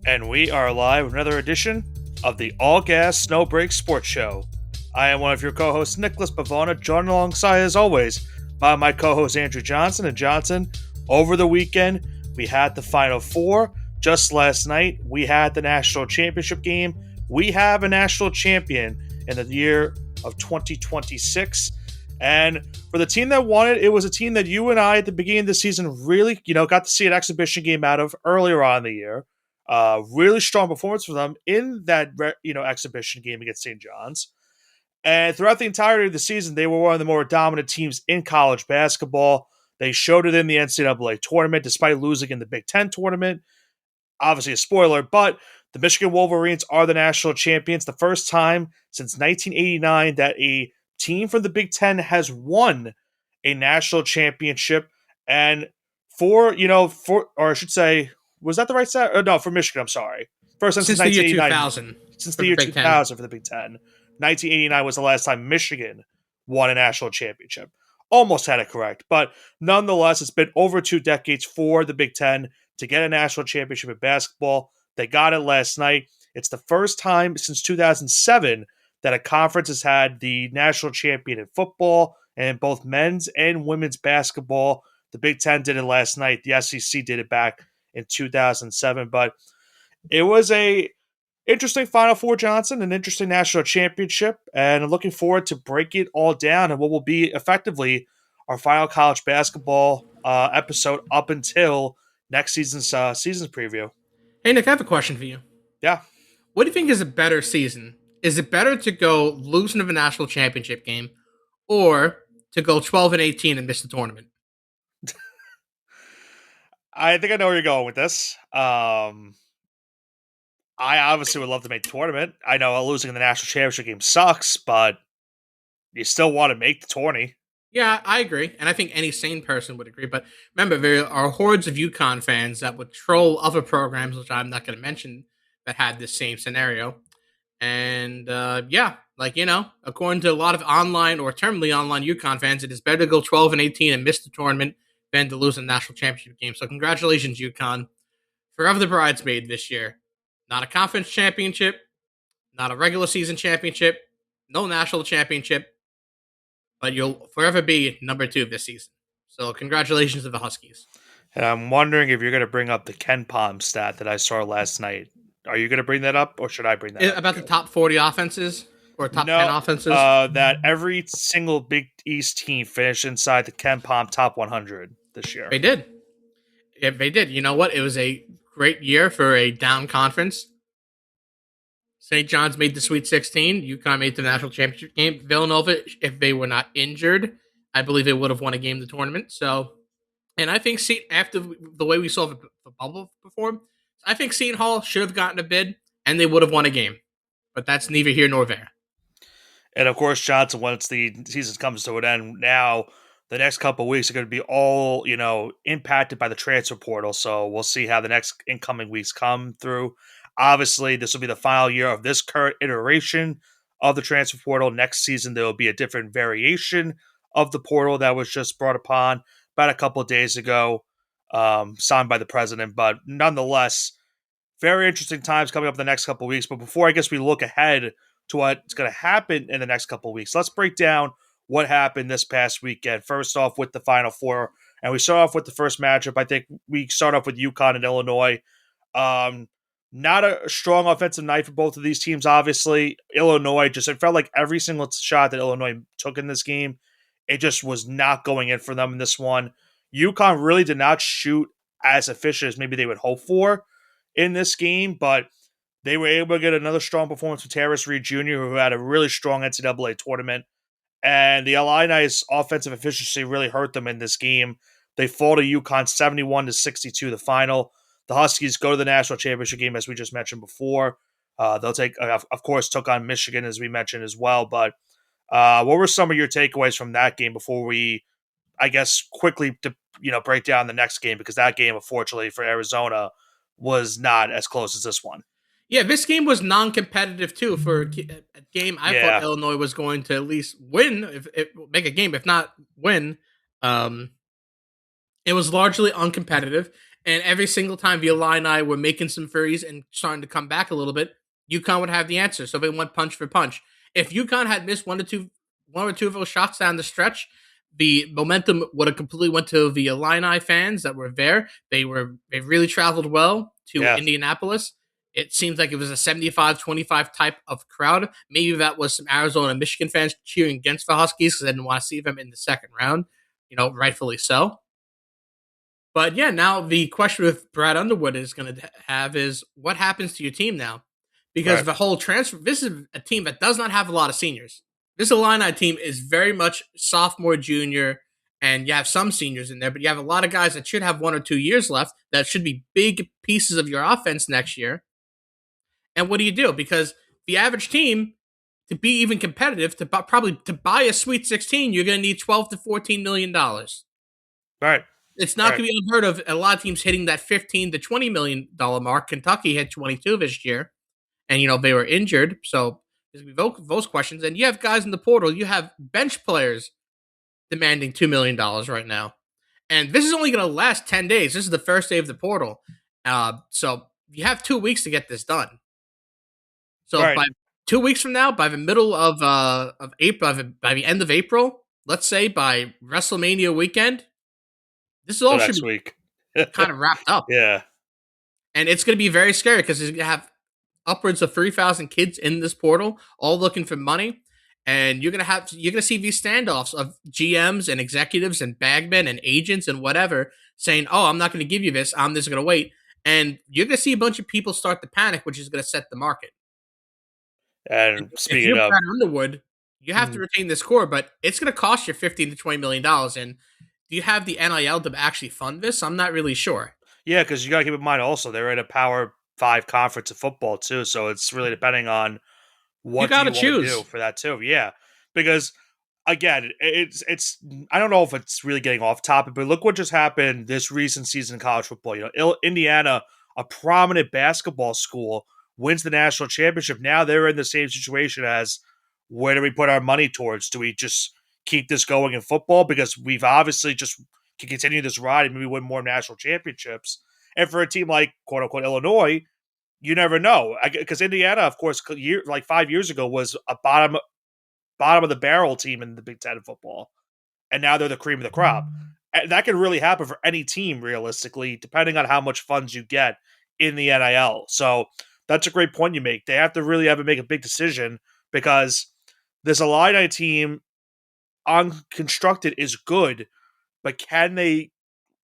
And we are live with another edition of the All Gas Snow Break Sports Show. I am one of your co-hosts, Nicholas Pavona, joined alongside, as always, by my co-host Andrew Johnson. And Johnson, over the weekend, we had the Final Four. Just last night, we had the national championship game. We have a national champion in the year of 2026. And for the team that won it, it was a team that you and I at the beginning of the season really, got to see an exhibition game out of earlier on in the year. Really strong performance for them in that exhibition game against St. John's. And throughout the entirety of the season, they were one of the more dominant teams in college basketball. They showed it in the NCAA tournament, despite losing in the Big Ten tournament. Obviously, a spoiler, but the Michigan Wolverines are the national champions. The first time since 1989 that a team from the Big Ten has won a national championship. And or I should say, was that the right set? No, for Michigan, I'm sorry. First time Since since the year 1989. 2000. Since For the the year Big Ten. 2000 for the Big Ten. 1989 was the last time Michigan won a national championship. Almost had it correct. But nonetheless, it's been over 2 decades for the Big Ten to get a national championship in basketball. They got it last night. It's the first time since 2007 that a conference has had the national champion in football and both men's and women's basketball. The Big Ten did it last night. The SEC did it back in 2007. But it was a interesting Final Four, Johnson, an interesting national championship, and I'm looking forward to break it all down and what will be effectively our final college basketball episode up until next season's season preview. Hey, Nick, I have a question for you. Yeah. What do you think is a better season? Is it better to go losing of a national championship game or to go 12-18 and miss the tournament? I think I know where you're going with this. I obviously would love to make the tournament. I know losing in the national championship game sucks, but you still want to make the tourney. Yeah, I agree. And I think any sane person would agree. But remember, there are hordes of UConn fans that would troll other programs, which I'm not going to mention, that had this same scenario. And according to a lot of online or terminally online UConn fans, it is better to go 12-18 and miss the tournament than to lose a national championship game. So congratulations, UConn. Forever the bridesmaid this year. Not a conference championship, not a regular season championship, no national championship, but you'll forever be number 2 this season. So congratulations to the Huskies. And I'm wondering if you're going to bring up the Ken Palm stat that I saw last night. Are you going to bring that up, or should I bring that up? About the top 40 offenses or top 10 offenses? That every single Big East team finished inside the Ken Palm top 100 this year. They did. Yeah, they did. You know what? It was a great year for a down conference. St. John's made the Sweet 16. UConn made the national championship game. Villanova, if they were not injured, I believe they would have won a game in the tournament. So, and I think after the way we saw the bubble perform, I think Seton Hall should have gotten a bid, and they would have won a game. But that's neither here nor there. And of course, Johnson, once the season comes to an end, now the next couple of weeks are going to be all, impacted by the transfer portal. So we'll see how the next incoming weeks come through. Obviously, this will be the final year of this current iteration of the transfer portal. Next season, there will be a different variation of the portal that was just brought upon about a couple of days ago, signed by the president. But nonetheless, very interesting times coming up in the next couple of weeks. But before I guess we look ahead to what's going to happen in the next couple of weeks, let's break down what happened this past weekend. First off with the Final Four, and we start off with the first matchup. I think we start off with UConn and Illinois. Not a strong offensive night for both of these teams, obviously. Illinois, it felt like every single shot that Illinois took in this game, it just was not going in for them in this one. UConn really did not shoot as efficient as maybe they would hope for in this game, but they were able to get another strong performance from Terrace Reed Jr., who had a really strong NCAA tournament. And the Illini's offensive efficiency really hurt them in this game. They fall to UConn 71-62, the final. The Huskies go to the national championship game, as we just mentioned before. They'll of course, took on Michigan, as we mentioned as well. But what were some of your takeaways from that game before we, I guess, quickly break down the next game? Because that game, unfortunately, for Arizona was not as close as this one. Yeah, this game was non-competitive too. For a game, I thought Illinois was going to at least win, make a game, if not win. It was largely uncompetitive, And every single time the Illini were making some threes and starting to come back a little bit, UConn would have the answer. So they went punch for punch. If UConn had missed one or two of those shots down the stretch, the momentum would have completely went to the Illini fans that were there. They really traveled well to Yeah. Indianapolis. It seems like it was a 75-25 type of crowd. Maybe that was some Arizona and Michigan fans cheering against the Huskies because they didn't want to see them in the second round. Rightfully so. But yeah, now the question with Brad Underwood is going to have is what happens to your team now? Because Right. the whole transfer, this is a team that does not have a lot of seniors. This Illini team is very much sophomore, junior, and you have some seniors in there, but you have a lot of guys that should have 1 or 2 years left that should be big pieces of your offense next year. And what do you do? Because the average team, to be even competitive, probably to buy a Sweet 16, you're going to need $12 to $14 million. Right. It's not Right. going to be unheard of. A lot of teams hitting that $15 to $20 million mark. Kentucky hit 22 this year, and they were injured, so there's going to be those questions. And you have guys in the portal. You have bench players demanding $2 million right now, and this is only going to last 10 days. This is the first day of the portal, so you have 2 weeks to get this done. So Right. by 2 weeks from now, by the middle of April, by the end of April, let's say by WrestleMania weekend, this So all should next be week. kind of wrapped up. Yeah. And it's going to be very scary because you're going to have upwards of 3,000 kids in this portal, all looking for money. And you're gonna see these standoffs of GMs and executives and bagmen and agents and whatever saying, "Oh, I'm not going to give you this. I'm just going to wait." And you're going to see a bunch of people start to panic, which is going to set the market. And If speaking you're of, Brad Underwood, you have to Mhm. retain this core, but it's going to cost you $15 to $20 million. And do you have the NIL to actually fund this? I'm not really sure. Yeah, because you got to keep in mind also they're in a Power Five conference of football too, so it's really depending on You what do got to you want to do choose. for that too. Yeah, because again, it's I don't know if it's really getting off topic, but look what just happened this recent season in college football. Indiana, a prominent basketball school, wins the national championship. Now they're in the same situation as where do we put our money towards? Do we just keep this going in football because we've obviously just can continue this ride and maybe win more national championships? And for a team like quote unquote Illinois, you never know because Indiana, of course, like 5 years ago was a bottom of the barrel team in the Big Ten football, and now they're the cream of the crop. And that can really happen for any team, realistically, depending on how much funds you get in the NIL. So that's a great point you make. They have to really have to make a big decision because this Illini team unconstructed is good, but can they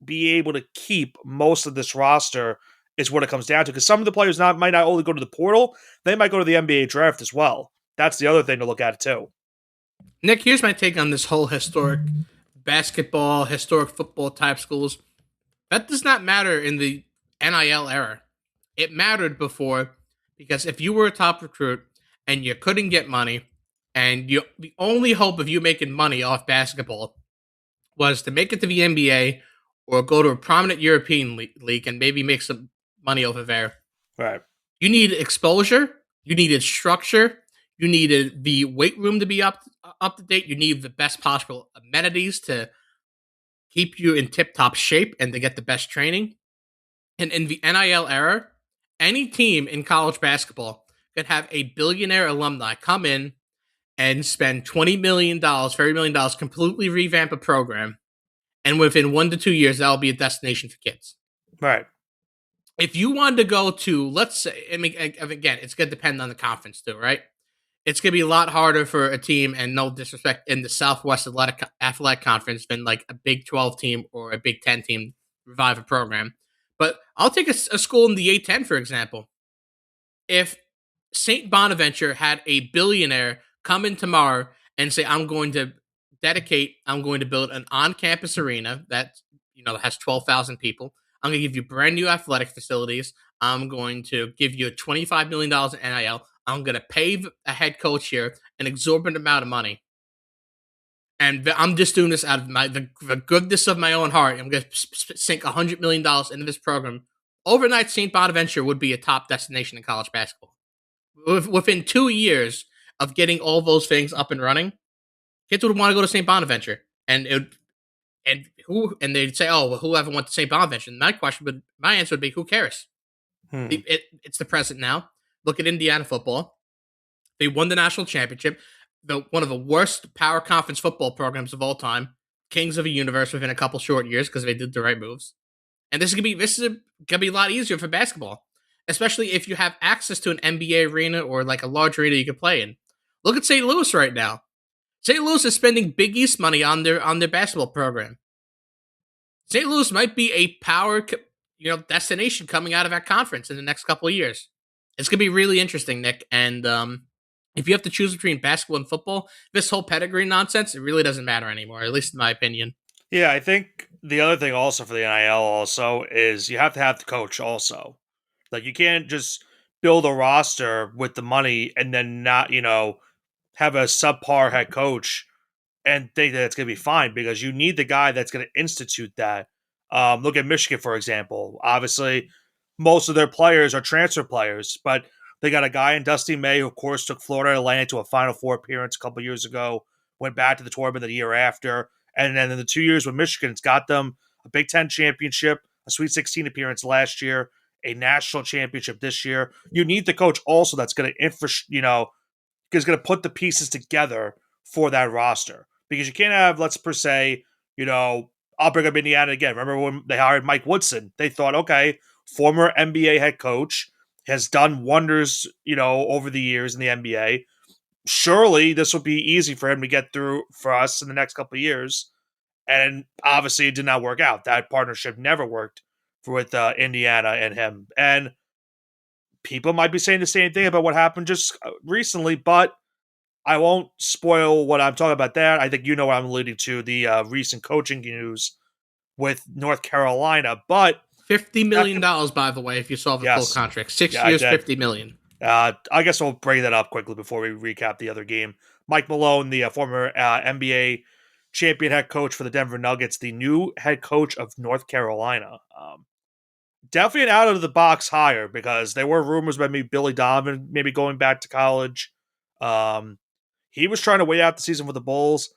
be able to keep most of this roster is what it comes down to. Because some of the players might not only go to the portal, they might go to the NBA draft as well. That's the other thing to look at too. Nick, here's my take on this whole historic basketball, historic football type schools. That does not matter in the NIL era. It mattered before because if you were a top recruit and you couldn't get money, and the only hope of you making money off basketball was to make it to the NBA or go to a prominent European league and maybe make some money over there. Right. You needed exposure, you needed structure, you needed the weight room to be up to date, you need the best possible amenities to keep you in tip top shape and to get the best training. And in the NIL era, any team in college basketball could have a billionaire alumni come in and spend $20 million, $30 million, completely revamp a program, and within 1 to 2 years, that'll be a destination for kids. Right. If you wanted to go to, let's say, I mean, again, it's going to depend on the conference too, right? It's going to be a lot harder for a team, and no disrespect, in the Southwest Athletic Conference than like a Big 12 team or a Big 10 team revive a program. But I'll take a school in the A10, for example. If St. Bonaventure had a billionaire come in tomorrow and say, I'm going to build an on campus arena that has 12,000 people. I'm going to give you brand new athletic facilities. I'm going to give you $25 million in NIL. I'm going to pay a head coach here an exorbitant amount of money. And I'm just doing this out of the goodness of my own heart. I'm going to sink $100 million into this program. Overnight, St. Bonaventure would be a top destination in college basketball. Within 2 years of getting all those things up and running, kids would want to go to St. Bonaventure. And And they'd say, "Oh, well, whoever went to St. Bonaventure?" And my answer would be, "Who cares? Hmm. It's the present now. Look at Indiana football. They won the national championship. One of the worst power conference football programs of all time. Kings of a universe within a couple short years because they did the right moves. And this is gonna be a lot easier for basketball, especially if you have access to an NBA arena or like a large arena you can play in. Look at St. Louis right now. St. Louis is spending Big East money on their basketball program. St. Louis might be a destination coming out of that conference in the next couple of years. It's gonna be really interesting, Nick. And if you have to choose between basketball and football, this whole pedigree nonsense, it really doesn't matter anymore, at least in my opinion. Yeah, I think the other thing also for the NIL also is you have the coach also. Like you can't just build a roster with the money and then not, have a subpar head coach and think that it's going to be fine because you need the guy that's going to institute that. Look at Michigan, for example. Obviously, most of their players are transfer players, but they got a guy in Dusty May who, of course, took Florida Atlantic to a Final Four appearance a couple years ago, went back to the tournament the year after, and then in the 2 years with Michigan, it's got them a Big Ten championship, a Sweet 16 appearance last year, a national championship this year. You need the coach also that's going to is going to put the pieces together for that roster because you can't have, let's per se, I'll bring up Indiana again. Remember when they hired Mike Woodson? They thought, okay, former NBA head coach has done wonders, over the years in the NBA. Surely this will be easy for him to get through for us in the next couple of years. And obviously, it did not work out. That partnership never worked with Indiana and him. And people might be saying the same thing about what happened just recently, but I won't spoil what I'm talking about there. I think you know what I'm alluding to, the recent coaching news with North Carolina. But $50 million, second, by the way, if you saw the full yes, contract. six yeah, I years, did. $50 million. I guess we'll bring that up quickly before we recap the other game. Mike Malone, the former NBA champion head coach for the Denver Nuggets, the new head coach of North Carolina. Definitely an out of the box hire because there were rumors about maybe Billy Donovan maybe going back to college. Um, he was trying to wait out the season with the Bulls.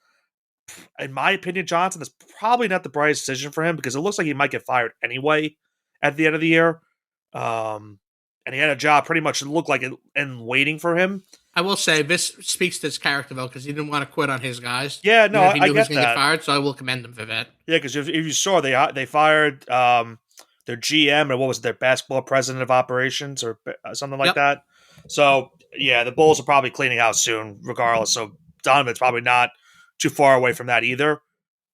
In my opinion, Johnson is probably not the brightest decision for him because it looks like he might get fired anyway at the end of the year. And he had a job pretty much looked like it and waiting for him. I will say this speaks to his character though, because he didn't want to quit on his guys, Yeah, no, even if he I knew he was get going to get that. fired. So I will commend him for that. Yeah, because if you saw, they fired their GM and what was it, their basketball president of operations or something like Yep. that. So yeah, the Bulls are probably cleaning house soon, regardless. So Donovan's probably not too far away from that either.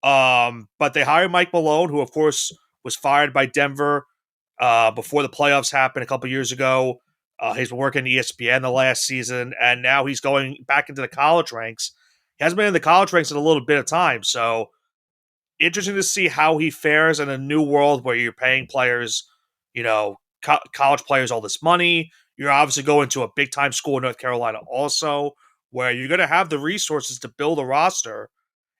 But they hired Mike Malone, who of course was fired by Denver before the playoffs happened a couple years ago. He's been working at ESPN the last season, and now he's going back into the college ranks. He hasn't been in the college ranks in a little bit of time, so interesting to see how he fares in a new world where you're paying players, college players all this money. You're obviously going to a big time school in North Carolina also, where you're going to have the resources to build a roster.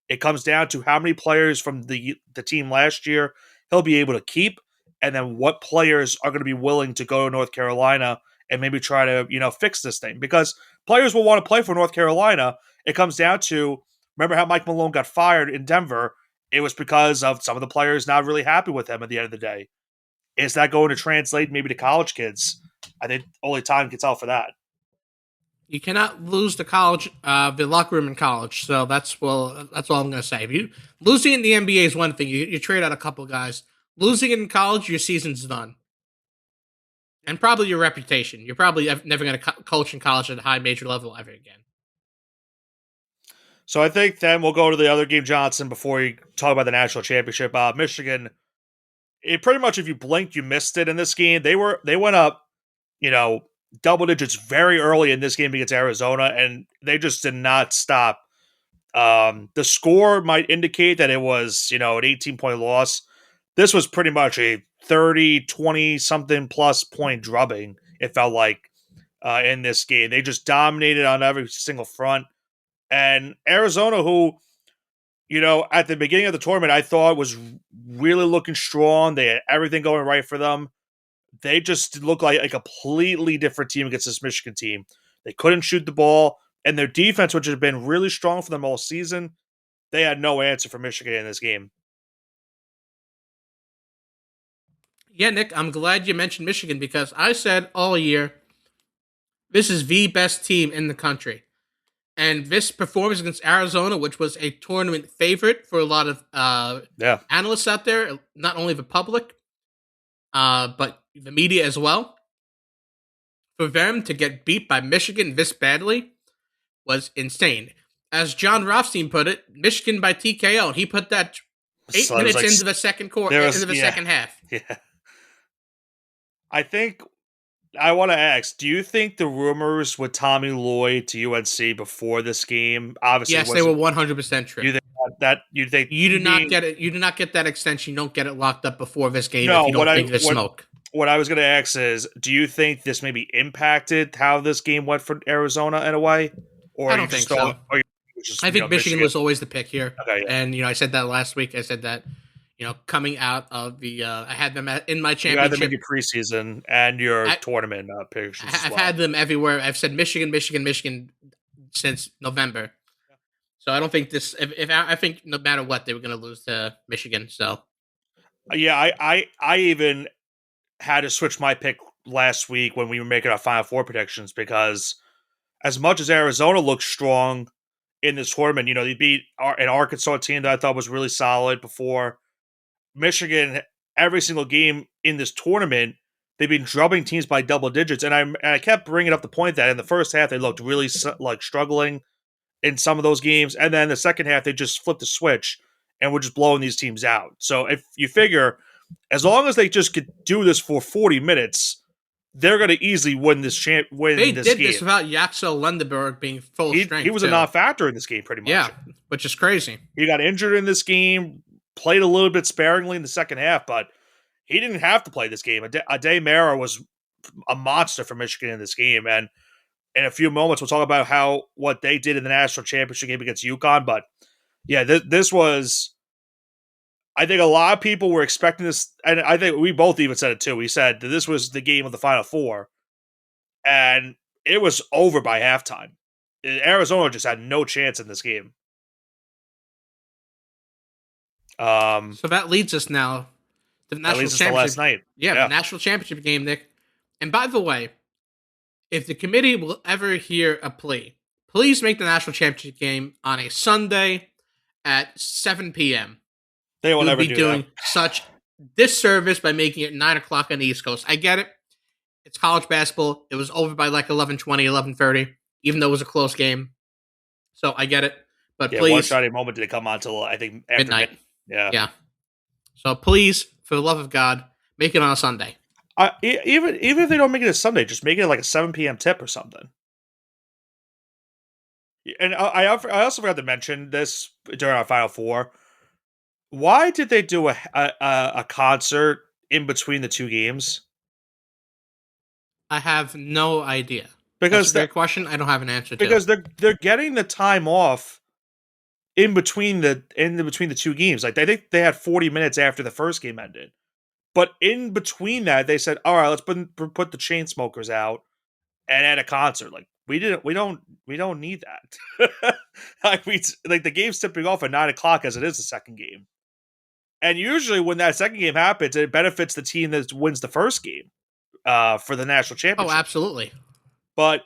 It comes down to how many players from the team last year he'll be able to keep, and then what players are going to be willing to go to North Carolina and maybe try to fix this thing because players will want to play for North Carolina. It comes down to remember how Mike Malone got fired in Denver. It was because of some of the players not really happy with him at the end of the day. Is that going to translate maybe to college kids? I think only time can tell for that. You cannot lose the locker room in college. So that's all I'm going to say. If you losing in the NBA is one thing. You trade out a couple of guys. Losing in college, your season's done, and probably your reputation. You're probably never going to coach in college at a high major level ever again. So I think then we'll go to the other game, Johnson, before we talk about the national championship. Michigan, it pretty much if you blinked, you missed it in this game. They went up, you know, double digits very early in this game against Arizona, and they just did not stop. The score might indicate that it was, an 18-point loss. This was pretty much a 30, 20 something plus point drubbing, it felt like, in this game. They just dominated on every single front. And Arizona, who, at the beginning of the tournament, I thought was really looking strong. They had everything going right for them. They just looked like a completely different team against this Michigan team. They couldn't shoot the ball, and their defense, which had been really strong for them all season, they had no answer for Michigan in this game. Yeah, Nick, I'm glad you mentioned Michigan because I said all year this is the best team in the country. And this performance against Arizona, which was a tournament favorite for a lot of Yeah, analysts out there, not only the public, but the media as well, for them to get beat by Michigan this badly was insane. As John Rothstein put it, Michigan by TKO. He put that eight so it was minutes like into the second quarter, there into was the second half. yeah. I think I want to ask: do you think the rumors with Tommy Lloyd to UNC before this game obviously Yes, they were wasn't? 100% true. You think that you think You do not being get it. You do not get that extension. You don't get it locked up before this game if no? you don't think there's smoke. What I was going to ask is: do you think this maybe impacted how this game went for Arizona in a way, I or you don't just think thought, so. or you just I think Michigan Michigan? was always the pick here, Okay, yeah. and I said that last week. I said that coming out of the, I had them in my You had them in championship. your preseason and your I tournament predictions as I've well. had them everywhere. I've said Michigan, Michigan, Michigan since November. So I don't think this. If I think no matter what, they were going to lose to Michigan. So Yeah, I even had to switch my pick last week when we were making our Final Four predictions because as much as Arizona looked strong in this tournament, they beat an Arkansas team that I thought was really solid before. Michigan, every single game in this tournament, they've been drubbing teams by double digits, and I kept bringing up the point that in the first half they looked really like struggling in some of those games, and then the second half they just flipped the switch and were just blowing these teams out. So if you figure, as long as they just could do this for 40 minutes, they're going to easily they win this did this game. without Yaxel Lundeberg being full He strength was a too. non-factor in this game, pretty much. Yeah, which is crazy. He got injured in this game, played a little bit sparingly in the second half, but he didn't have to play this game. Ade Mara was a monster for Michigan in this game, and in a few moments we'll talk about what they did in the national championship game against UConn. But yeah, this was. I think a lot of people were expecting this, and I think we both even said it too. We said that this was the game of the Final Four, and it was over by halftime. Arizona just had no chance in this game. Um, So that leads us now to the that national leads us to last championship. night. Yeah, the Yeah, national championship game, Nick. And by the way, if the committee will ever hear a plea, please make the national championship game on a Sunday at 7 p.m. they will You would never be do that. doing such disservice by making it 9 o'clock on the East Coast. I get it. It's college basketball. It was over by like 11:20, 11:30, even though it was a close game. So I get it. But Yeah, one please, shining moment did it come on till I think after midnight. midnight. Yeah, Yeah. So please, for the love of God, make it on a Sunday. even if they don't make it a Sunday, just make it like a 7 p.m. tip or something. And I also forgot to mention this during our Final Four. Why did they do a concert in between the two games? I have no idea. That's a Because great question. I don't have an answer to. they're getting the time off in between the two games. Like they think they had 40 minutes after the first game ended. But in between that, they said, "All right, let's put the chain smokers out and add a concert." Like we don't need that. Like the game's tipping off at 9 o'clock as it is the second game, and usually when that second game happens, it benefits the team that wins the first game for the national Oh, championship. absolutely. But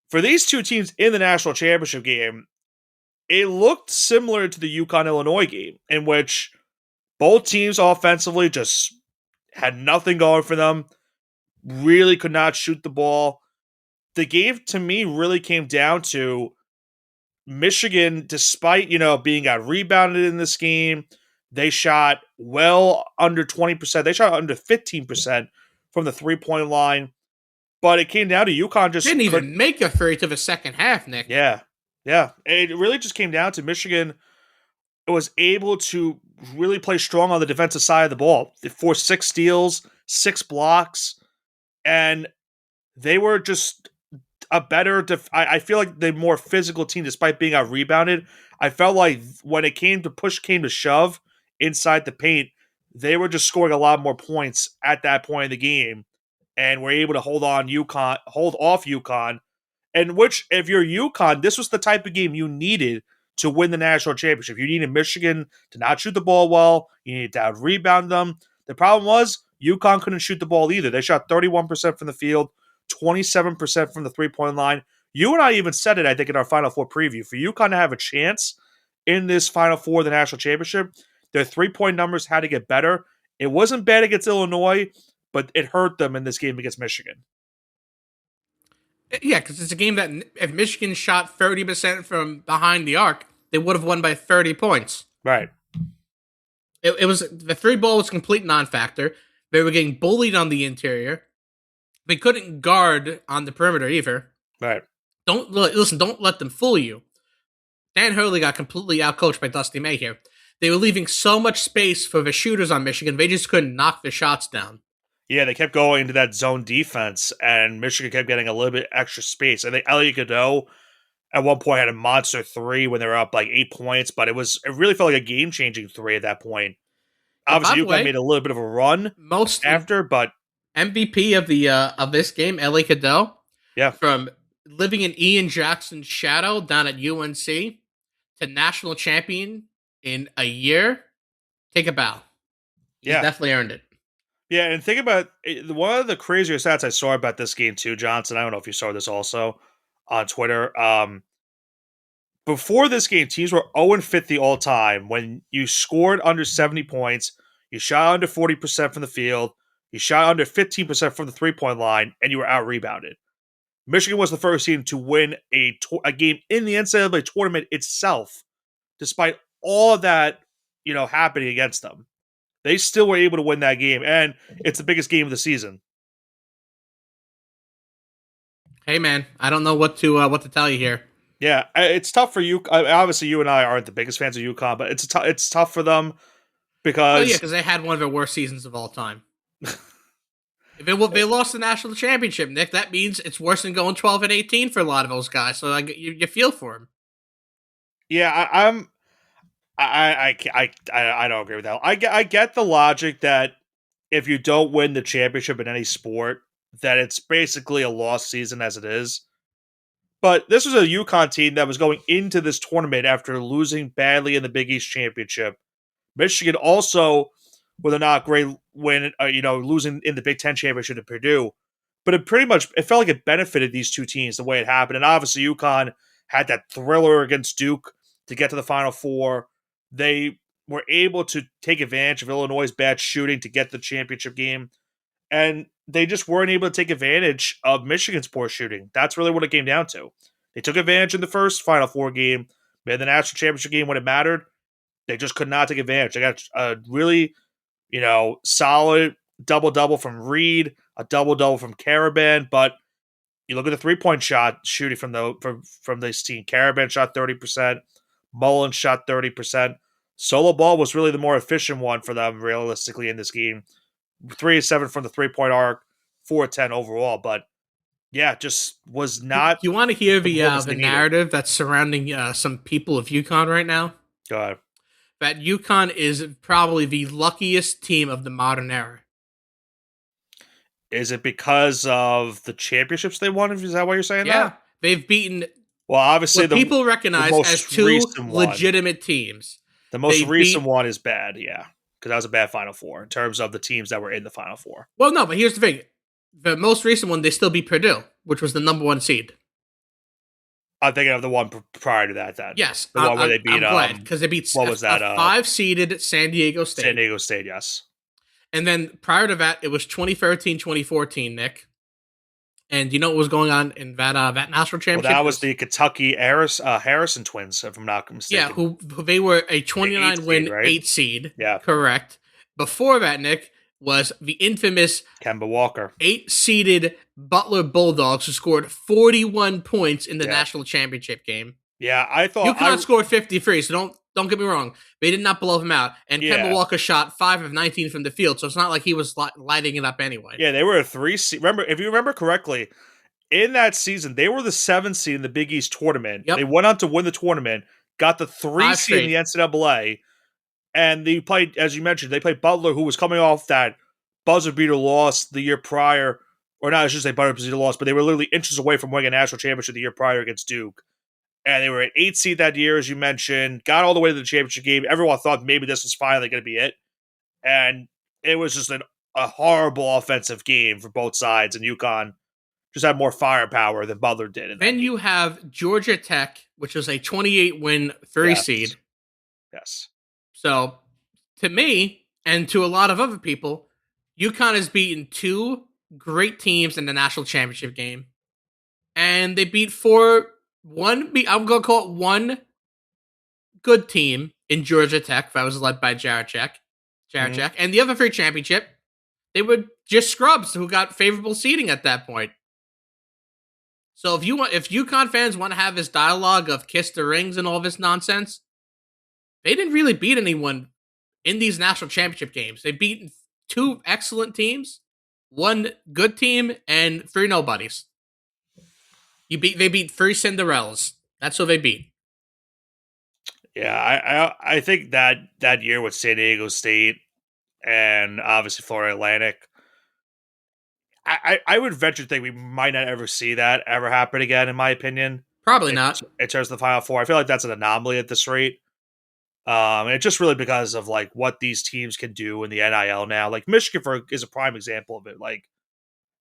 for these two teams in the national championship game, it looked similar to the UConn Illinois game, in which both teams offensively just had nothing going for them, really could not shoot the ball. The game to me really came down to Michigan, despite being out rebounded in this game, they shot well under 20%. They shot under 15% from the 3-point line. But it came down to UConn Didn't just could. even make a three to the second half, Nick. Yeah, yeah. It really just came down to Michigan was able to really play strong on the defensive side of the ball. They forced 6 steals, 6 blocks, and they were just a better. I feel like the more physical team, despite being out rebounded. I felt like when it came to push, came to shove inside the paint, they were just scoring a lot more points at that point in the game, and were able to hold off UConn. And which, if you're UConn, this was the type of game you needed to win the national championship. You needed Michigan to not shoot the ball well. You needed to out rebound them. The problem was UConn couldn't shoot the ball either. They shot 31% from the field, 27% from the 3-point line. You and I even said it, I think, in our Final Four preview. For UConn to have a chance in this Final Four of the national championship, their 3-point numbers had to get better. It wasn't bad against Illinois, but it hurt them in this game against Michigan. Yeah, because it's a game that if Michigan shot 30% from behind the arc, they would have won by 30 points. Right. It was the three ball was a complete non-factor. They were getting bullied on the interior. They couldn't guard on the perimeter either. Right. Don't listen. Don't let them fool you. Dan Hurley got completely outcoached by Dusty May here. They were leaving so much space for the shooters on Michigan. They just couldn't knock the shots down. Yeah, they kept going into that zone defense, and Michigan kept getting a little bit extra space. I think Elliot Cadeau at one point had a monster three when they were up like 8 points, but it really felt like a game changing three at that point. And by Obviously, the UConn way, made a little bit of a run most after, but MVP of the of this game, Ellie Cadeau, yeah, from living in Ian Jackson's shadow down at UNC to national champion in a year. Take a bow. He's yeah, definitely earned it. yeah. And think about one of the crazier stats I saw about this game too, Johnson. I don't know if you saw this also on Twitter. Before this game, teams were 0-50 all time when you scored under 70 points, you shot under 40% from the field, you shot under 15% from the 3-point line, and you were out rebounded. Michigan was the first team to win a game in the NCAA tournament itself, despite all of that, happening against them. They still were able to win that game, and it's the biggest game of the season. Hey man, I don't know what to tell you here. Yeah, it's tough for you. Obviously, you and I aren't the biggest fans of UConn, but it's tough for them Oh yeah, because because they had one of their worst seasons of all time. If they lost the national championship, Nick, that means it's worse than going 12-18 for a lot of those guys. So you feel for them. yeah, I don't agree with that. I get the logic that if you don't win the championship in any sport, that it's basically a lost season as it is. But this was a UConn team that was going into this tournament after losing badly in the Big East championship. Michigan also, with a not great win, losing in the Big Ten championship to Purdue. But it felt like it benefited these two teams the way it happened. And obviously, UConn had that thriller against Duke to get to the Final Four. They were able to take advantage of Illinois' bad shooting to get the championship game. And they just weren't able to take advantage of Michigan's poor shooting. That's really what it came down to. They took advantage in the first Final Four game, made the national championship game when it mattered. They just could not take advantage. They got a really, solid double-double from Reed, a double-double from Caravan, but you look at the three-point shot shooting from this team. Caravan shot 30%, Mullen shot 30%. Solo Ball was really the more efficient one for them, realistically, in this game. 3-7 from the 3-point arc, 4-10 overall, but yeah, just was not. You want to hear the the narrative that's surrounding some people of UConn right now? Go ahead. That UConn is probably the luckiest team of the modern era. Is it because of the championships they won? Is that why you're saying that? Yeah, they've beaten Well, obviously, what people recognize as two legitimate teams. The most recent one is bad, yeah, because that was a bad Final Four in terms of the teams that were in the Final Four. Well, no, but here's the thing: the most recent one, they still beat Purdue, which was the number one seed. I'm thinking of the one prior to that. Then yes, the one where they beat. I'm glad because they beat what was that? 5-seeded San Diego State. San Diego State, yes. And then prior to that, it was 2013, 2014, Nick. And do you know what was going on in that national championship? Well, that was the Kentucky Harrison twins, if I'm not mistaken. Yeah, who they were a 29-win right? 8 seed. Yeah, correct. Before that, Nick, was the infamous Kemba Walker 8-seeded Butler Bulldogs, who scored 41 points in the national championship game. Yeah, I thought UConn scored 53, so don't get me wrong. They did not blow him out. And Kemba Walker shot 5 of 19 from the field, so it's not like he was lighting it up anyway. Yeah, they were a 3 seed. Remember, if you remember correctly, in that season, they were the 7 seed in the Big East tournament. Yep. They went on to win the tournament, got the 3 seed in the NCAA, and they played, as you mentioned, they played Butler, who was coming off that buzzer beater loss the year prior, or not, I should say buzzer beater loss, but they were literally inches away from winning a national championship the year prior against Duke. And they were an 8 seed that year, as you mentioned, got all the way to the championship game. Everyone thought maybe this was finally going to be it. And it was just an a horrible offensive game for both sides, and UConn just had more firepower than Butler did in that Then game. you have Georgia Tech, which was a 28 win 3 Yes, seed. yes. So to me and to a lot of other people, UConn has beaten two great teams in the national championship game, and they beat I'm gonna call it one good team in Georgia Tech that was led by Jared Mhm. Jack, and the other three championship they were just scrubs who got favorable seating at that point. So if UConn fans want to have this dialogue of kiss the rings and all this nonsense, they didn't really beat anyone in these national championship games. They beat two excellent teams, one good team, and three nobodies. They beat three Cinderellas. That's who they beat. Yeah, I think that that year with San Diego State and obviously Florida Atlantic, I would venture to think we might not ever see that ever happen again. In my opinion, Probably not. in terms of the Final Four, I feel like that's an anomaly at this rate. And it's just really because of like what these teams can do in the NIL now. Like Michigan is a prime example of it. Like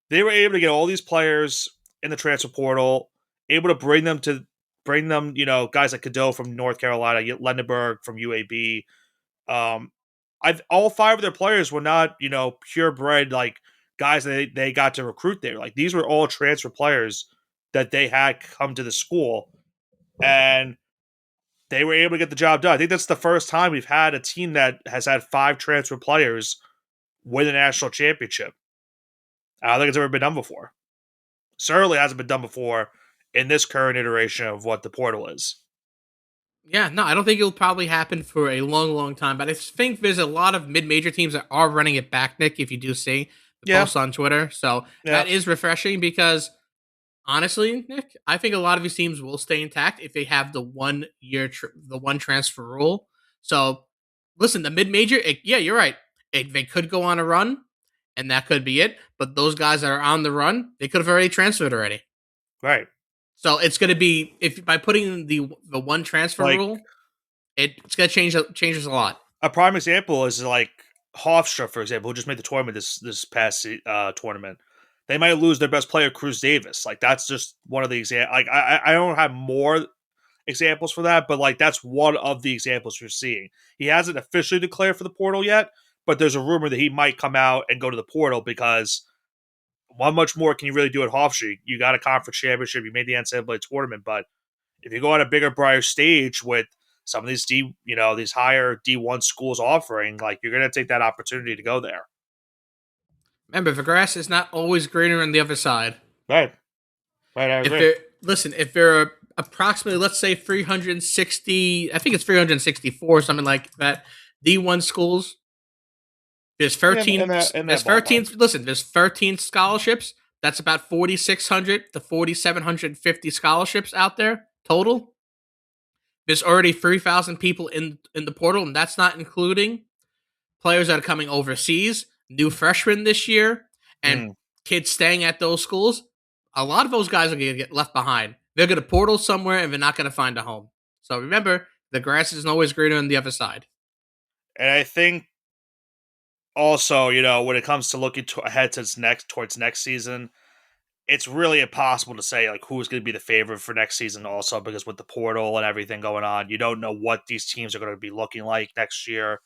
they were able to get all these players in the transfer portal, able to bring them, guys like Cadeau from North Carolina, Lendenberg from UAB. I've all five of their players were not, purebred like guys that they got to recruit there. Like these were all transfer players that they had come to the school, and they were able to get the job done. I think that's the first time we've had a team that has had five transfer players win a national championship. I don't think it's ever been done before. Certainly hasn't been done before in this current iteration of what the portal is. Yeah, no, I don't think it'll probably happen for a long, long time. But I think there's a lot of mid-major teams that are running it back, Nick. If you do see the Yeah, posts on Twitter, so yeah, that is refreshing because honestly, Nick, I think a lot of these teams will stay intact if they have the one transfer rule. So, listen, the mid major, yeah, you're right. They could go on a run, and that could be it. But those guys that are on the run, they could have already transferred already. right. So it's going to be if by putting the one transfer Like rule, it's going to changes a lot. a prime example is like Hofstra, for example, who just made the tournament this past tournament. They might lose their best player, Cruz Davis. Like that's just one of the examples. Like I don't have more examples for that, but like that's one of the examples you're seeing. He hasn't officially declared for the portal yet, but there's a rumor that he might come out and go to the portal because how much more can you really do at Hofstra? You got a conference championship, you made the NCAA tournament, but if you go on a bigger, brighter stage with some of these these higher D1 schools offering, like you're gonna take that opportunity to go there. Remember, the grass is not always greener on the other side. Right. Right, I If agree. they're listen, if there are approximately, let's say 360, I think it's 364, something like that, D1 schools. There's In 13. that ballpark. Listen, there's 13 scholarships. That's about 4,600 to 4,750 scholarships out there total. There's already 3,000 people in the portal, and that's not including players that are coming overseas, new freshmen this year, and Mm. kids staying at those schools. A lot of those guys are going to get left behind. They're going to portal somewhere, and they're not going to find a home. So remember, the grass isn't always greener on the other side. And I think also, when it comes to looking ahead to towards next season, it's really impossible to say like who's going to be the favorite for next season. Also, because with the portal and everything going on, you don't know what these teams are going to be looking like next year.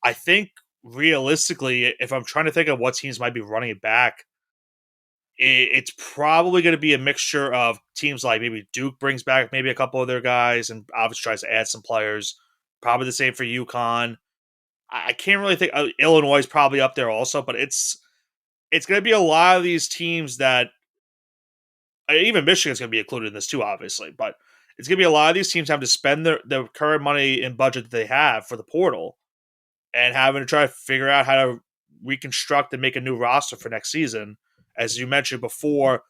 I think realistically, if I'm trying to think of what teams might be running it back, it's probably going to be a mixture of teams like maybe Duke brings back maybe a couple of their guys and obviously tries to add some players. Probably the same for UConn. I can't really think. Illinois is probably up there also, but it's going to be a lot of these teams that even Michigan's going to be included in this too, obviously. But it's going to be a lot of these teams having to spend their current money and budget that they have for the portal and having to try to figure out how to reconstruct and make a new roster for next season. As you mentioned before,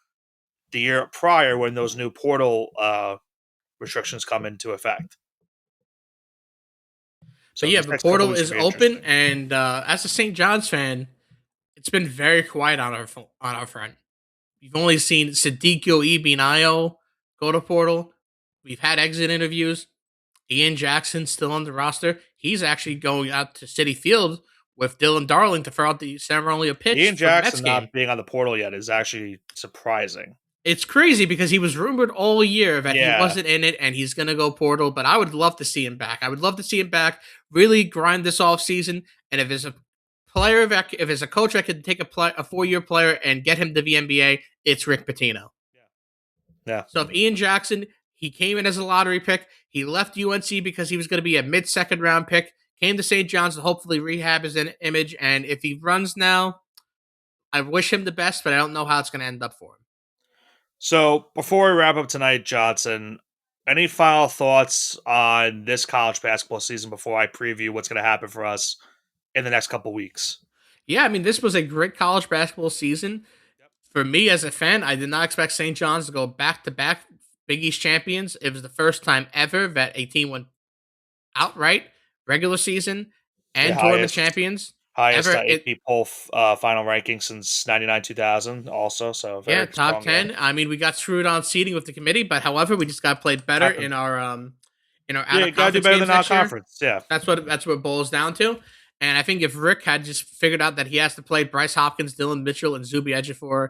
the year prior when those new portal restrictions come into effect. But So yeah, these the next couple portal weeks will is be open, interesting. and as a St. John's fan, it's been very quiet on our front. We've only seen Sadikio Ibinayo go to portal. We've had exit interviews. Ian Jackson still on the roster. He's actually going out to City Field with Dylan Darling to throw out the ceremonial Ian pitch for the Mets Jackson game. not being on the portal yet is actually surprising. It's crazy because he was rumored all year that he Yeah. wasn't in it and he's going to go portal, but I would love to see him back. I would love to see him back, really grind this off season. And if there's a player, if there's a coach that could take a 4 year player and get him to the NBA, it's Rick Pitino. Yeah. So if Ian Jackson, he came in as a lottery pick, he left UNC because he was going to be a mid second round pick, came to St. John's to hopefully rehab his image. And if he runs now, I wish him the best, but I don't know how it's going to end up for him. So before we wrap up tonight, Johnson, any final thoughts on this college basketball season before I preview what's going to happen for us in the next couple weeks? Yeah, I mean, this was a great college basketball season. For me as a fan, I did not expect St. John's to go back to back Big East champions. It was the first time ever that a team went outright regular season The and tournament highest champions highest ever. AP poll final ranking since 99-2000 also, so Yeah, very top strong year. 10. I mean, we got screwed on seeding with the committee, but however, we just got played better Happens. in our out Yeah, of you got to do conference better games than next year. non-conference. Yeah. That's what it boils down to. And I think if Rick had just figured out that he has to play Bryce Hopkins, Dylan Mitchell, and Zuby Ejiofor,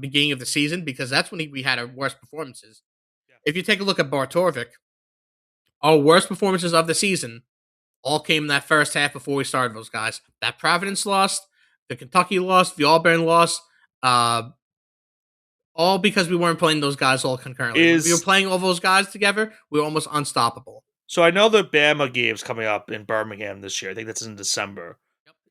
beginning of the season, because that's when we had our worst performances. If you take a look at Bartorvik, our worst performances of the season all came in that first half before we started those guys. That Providence lost, the Kentucky lost, the Auburn lost, uh, all because we weren't playing those guys all concurrently. When we were Is playing all those guys together, we were almost unstoppable. So I know the Bama game's coming up in Birmingham this year. I think that's in December.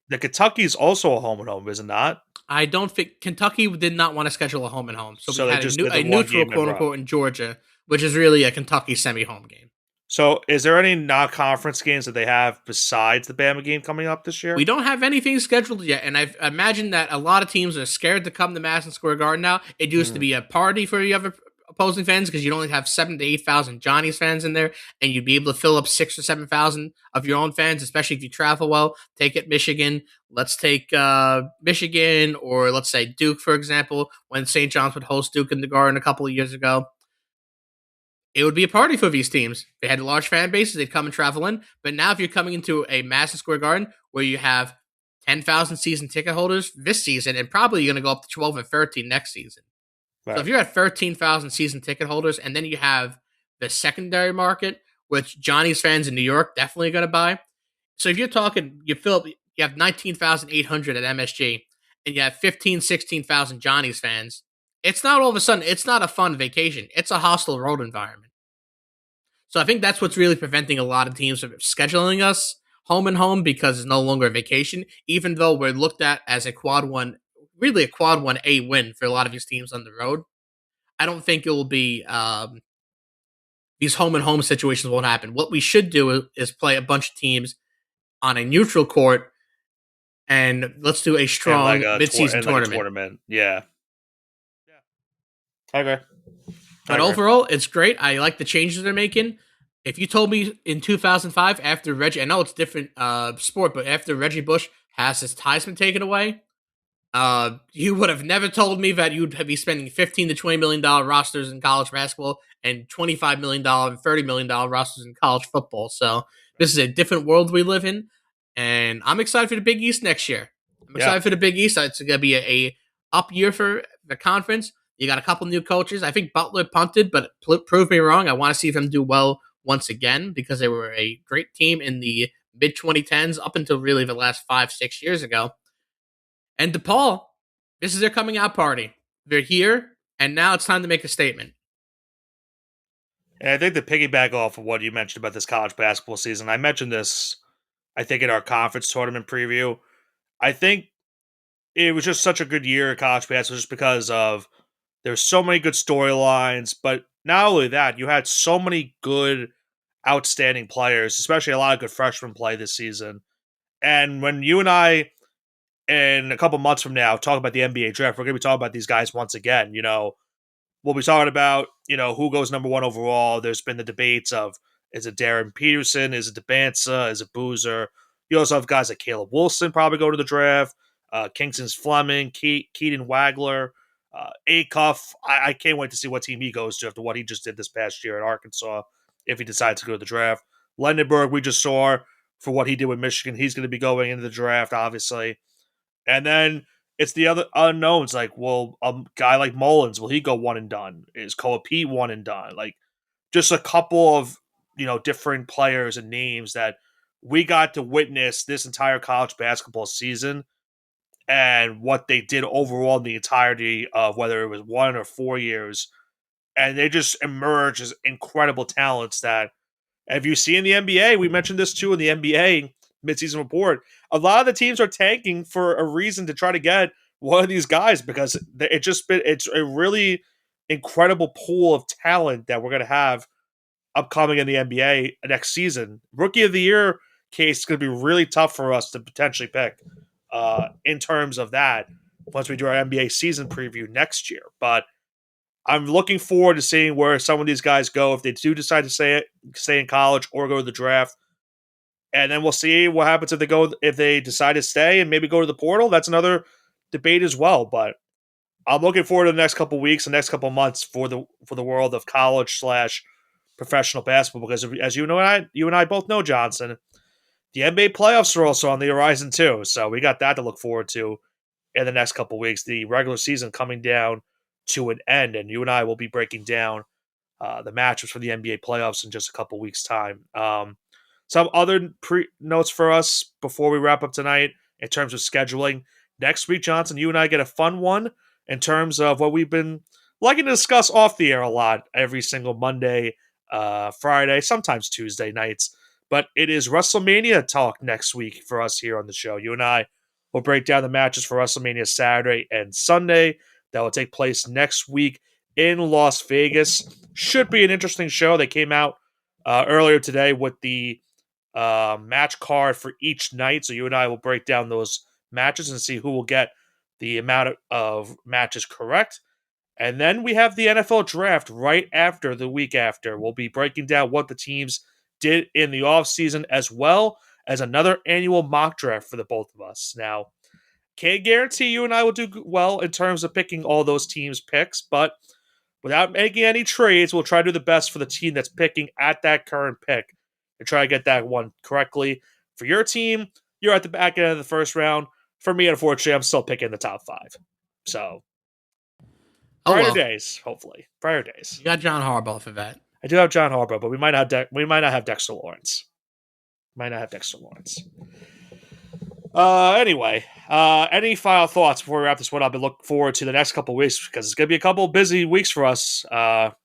The Kentucky's also a home and home, is it not? I don't think Kentucky did not want to schedule a home and home, so we So they had just did the a one neutral game in quote Rome. unquote in Georgia, which is really a Kentucky semi home game. So is there any non-conference games that they have besides the Bama game coming up this We year? don't have anything scheduled yet, and I imagine that a lot of teams are scared to come to Madison Square Garden now. It used to Hmm. be a party for the other opposing fans because you'd only have 7 to 8 thousand Johnny's fans in there, and you'd be able to fill up 6 or 7 thousand of your own fans, especially if you travel well. Take it Michigan. Let's take Michigan, or let's say Duke, for example, when St. John's would host Duke in the Garden a couple of years ago. It would be a party for these teams. They had large fan bases, they'd come and travel in. But now, if you're coming into a Madison Square Garden where you have 10,000 season ticket holders this season, and probably you're going to go up to 12 or 13 next season. So Right. if you're at 13,000 season ticket holders, and then you have the secondary market, which Johnny's fans in New York definitely going to buy. So if you're talking, you have 19,800 at MSG, and you have 15, 16,000 Johnny's fans. It's not all of a sudden, it's not a fun vacation. It's a hostile road environment. So I think that's what's really preventing a lot of teams from scheduling us home and home, because it's no longer a vacation, even though we're looked at as a quad one, really a quad 1A win for a lot of these teams on the road. I don't think it will be these home and home situations won't happen. What we should do is play a bunch of teams on a neutral court, and let's do a And like strong a midseason tournament. tournament. Yeah. I agree. I But agree. overall, it's great. I like the changes they're making. If you told me in 2005, after Reggie, I know it's different sport, but after Reggie Bush has his Heisman taken away, you would have never told me that you'd be spending 15 to $20 million rosters in college basketball and $25 million and $30 million rosters in college football. So this is a different world we live in, and I'm excited for the Big East next year. I'm Yeah. excited for the Big East. It's going to be a up year for the conference. You got a couple new coaches. I think Butler punted, but prove me wrong. I want to see them do well once again, because they were a great team in the mid 2010s up until really the last 5, 6 years ago. And DePaul, this is their coming out party. They're here, and now it's time to make a statement. And I think to piggyback off of what you mentioned about this college basketball season, I mentioned this, I think, in our conference tournament preview. I think it was just such a good year of college basketball just because of there's so many good storylines, but not only that, you had so many good, outstanding players, especially a lot of good freshmen play this season. And when you and I, in a couple months from now, talk about the NBA draft, we're going to be talking about these guys once again. We'll be talking about, who goes number one overall. There's been the debates of, is it Darren Peterson? Is it DeBanza? Is it Boozer? You also have guys like Caleb Wilson probably go to the draft. Kingston's Fleming, Keaton Wagler, Acuff. I can't wait to see what team he goes to after what he just did this past year at Arkansas if he decides to go to the draft. Lendenberg, we just saw. for what he did with Michigan. He's going to be going into the draft, obviously. And then it's the other unknowns, like, well, a guy like Mullins, will he go one and done? Is Koa Pete one and done? Like, just a couple of, different players and names that we got to witness this entire college basketball season and what they did overall in the entirety of whether it was 1 or 4 years. And they just emerge as incredible talents that, if you see in the NBA, we mentioned this too in the NBA midseason report, a lot of the teams are tanking for a reason to try to get one of these guys because it's a really incredible pool of talent that we're going to have upcoming in the NBA next season. Rookie of the Year case is going to be really tough for us to potentially pick in terms of that once we do our NBA season preview next year. But I'm looking forward to seeing where some of these guys go if they do decide to stay in college or go to the draft. And then we'll see what happens if they decide to stay and maybe go to the portal. That's another debate as well. But I'm looking forward to the next couple weeks, the next couple months for the world of college / professional basketball. Because as you and I both know, Johnson, the NBA playoffs are also on the horizon too. So we got that to look forward to in the next couple weeks. The regular season coming down to an end, and you and I will be breaking down the matchups for the NBA playoffs in just a couple weeks' time. Some other notes for us before we wrap up tonight in terms of scheduling. Next week, Johnson, you and I get a fun one in terms of what we've been liking to discuss off the air a lot every single Monday, Friday, sometimes Tuesday nights. But it is WrestleMania talk next week for us here on the show. You and I will break down the matches for WrestleMania Saturday and Sunday that will take place next week in Las Vegas. Should be an interesting show. They came out earlier today with the match card for each night. So you and I will break down those matches and see who will get the amount of matches correct. And then we have the NFL draft right after the week after. We'll be breaking down what the teams did in the offseason as well as another annual mock draft for the both of us. Now, can't guarantee you and I will do well in terms of picking all those teams' picks, but without making any trades, we'll try to do the best for the team that's picking at that current pick and try to get that one correctly. For your team, you're at the back end of the first round. For me, unfortunately, I'm still picking the top 5. So, Oh brighter well, days, hopefully. Brighter days. you got John Harbaugh for that. I do have John Harbaugh, but we might not have Dexter Lawrence. Anyway, any final thoughts before we wrap this one up and look forward to the next couple of weeks because it's going to be a couple of busy weeks for us.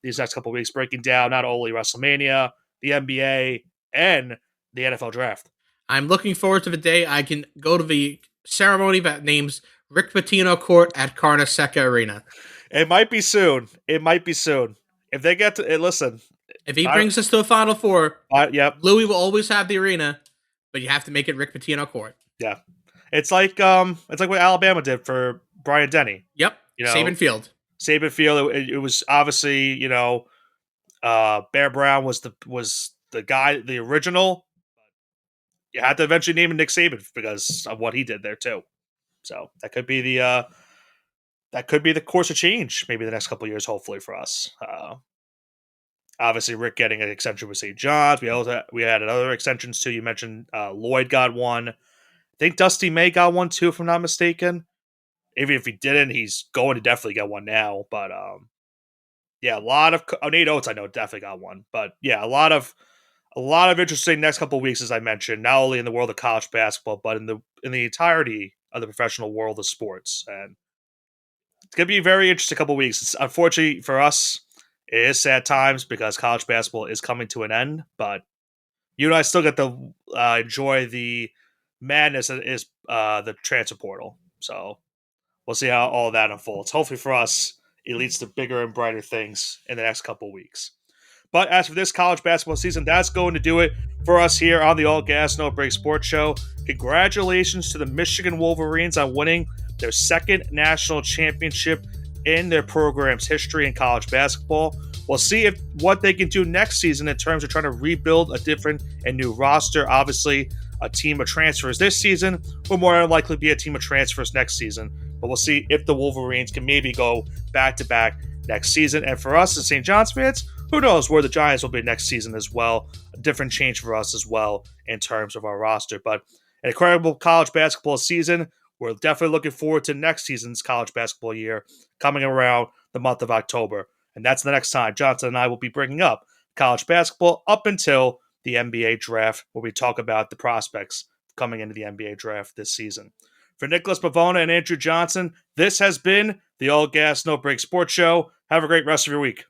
These next couple of weeks breaking down not only WrestleMania, the NBA, and the NFL draft. I'm looking forward to the day I can go to the ceremony that names Rick Pitino Court at Carnesecca Arena. It might be soon. If they get to listen, if he brings us to a Final Four, yep, Louis will always have the arena, but you have to make it Rick Pitino Court. Yeah, it's like what Alabama did for Bryant Denny. Yep, Saban Field. It was obviously Bear Brown was the guy, the original. You had to eventually name him Nick Saban because of what he did there too. So that could be the course of change maybe the next couple of years, hopefully for us. Obviously, Rick getting an extension with St. John's. We had other extensions too. You mentioned Lloyd got one. I think Dusty May got one too, if I'm not mistaken. Even if he didn't, he's going to definitely get one now. But yeah, a lot of Nate Oates I know definitely got one. But yeah, a lot of interesting next couple of weeks, as I mentioned, not only in the world of college basketball, but in the entirety of the professional world of sports. And it's gonna be a very interesting couple of weeks. Unfortunately for us, it is sad times because college basketball is coming to an end. But you and I still get to enjoy the madness that is the transfer portal. So we'll see how all that unfolds. Hopefully for us, it leads to bigger and brighter things in the next couple of weeks. But as for this college basketball season, that's going to do it for us here on the All Gas No Break Sports Show. Congratulations to the Michigan Wolverines on winning their second national championship in their program's history in college basketball. We'll see what they can do next season in terms of trying to rebuild a different and new roster. Obviously, a team of transfers this season will more than likely be a team of transfers next season. But we'll see if the Wolverines can maybe go back-to-back next season. And for us as St. John's fans, who knows where the Giants will be next season as well. A different change for us as well in terms of our roster. But an incredible college basketball season. We're definitely looking forward to next season's college basketball year coming around the month of October. And that's the next time Johnson and I will be bringing up college basketball up until the NBA draft, where we talk about the prospects coming into the NBA draft this season. For Nicholas Pavona and Andrew Johnson, this has been the All Gas No Break Sports Show. Have a great rest of your week.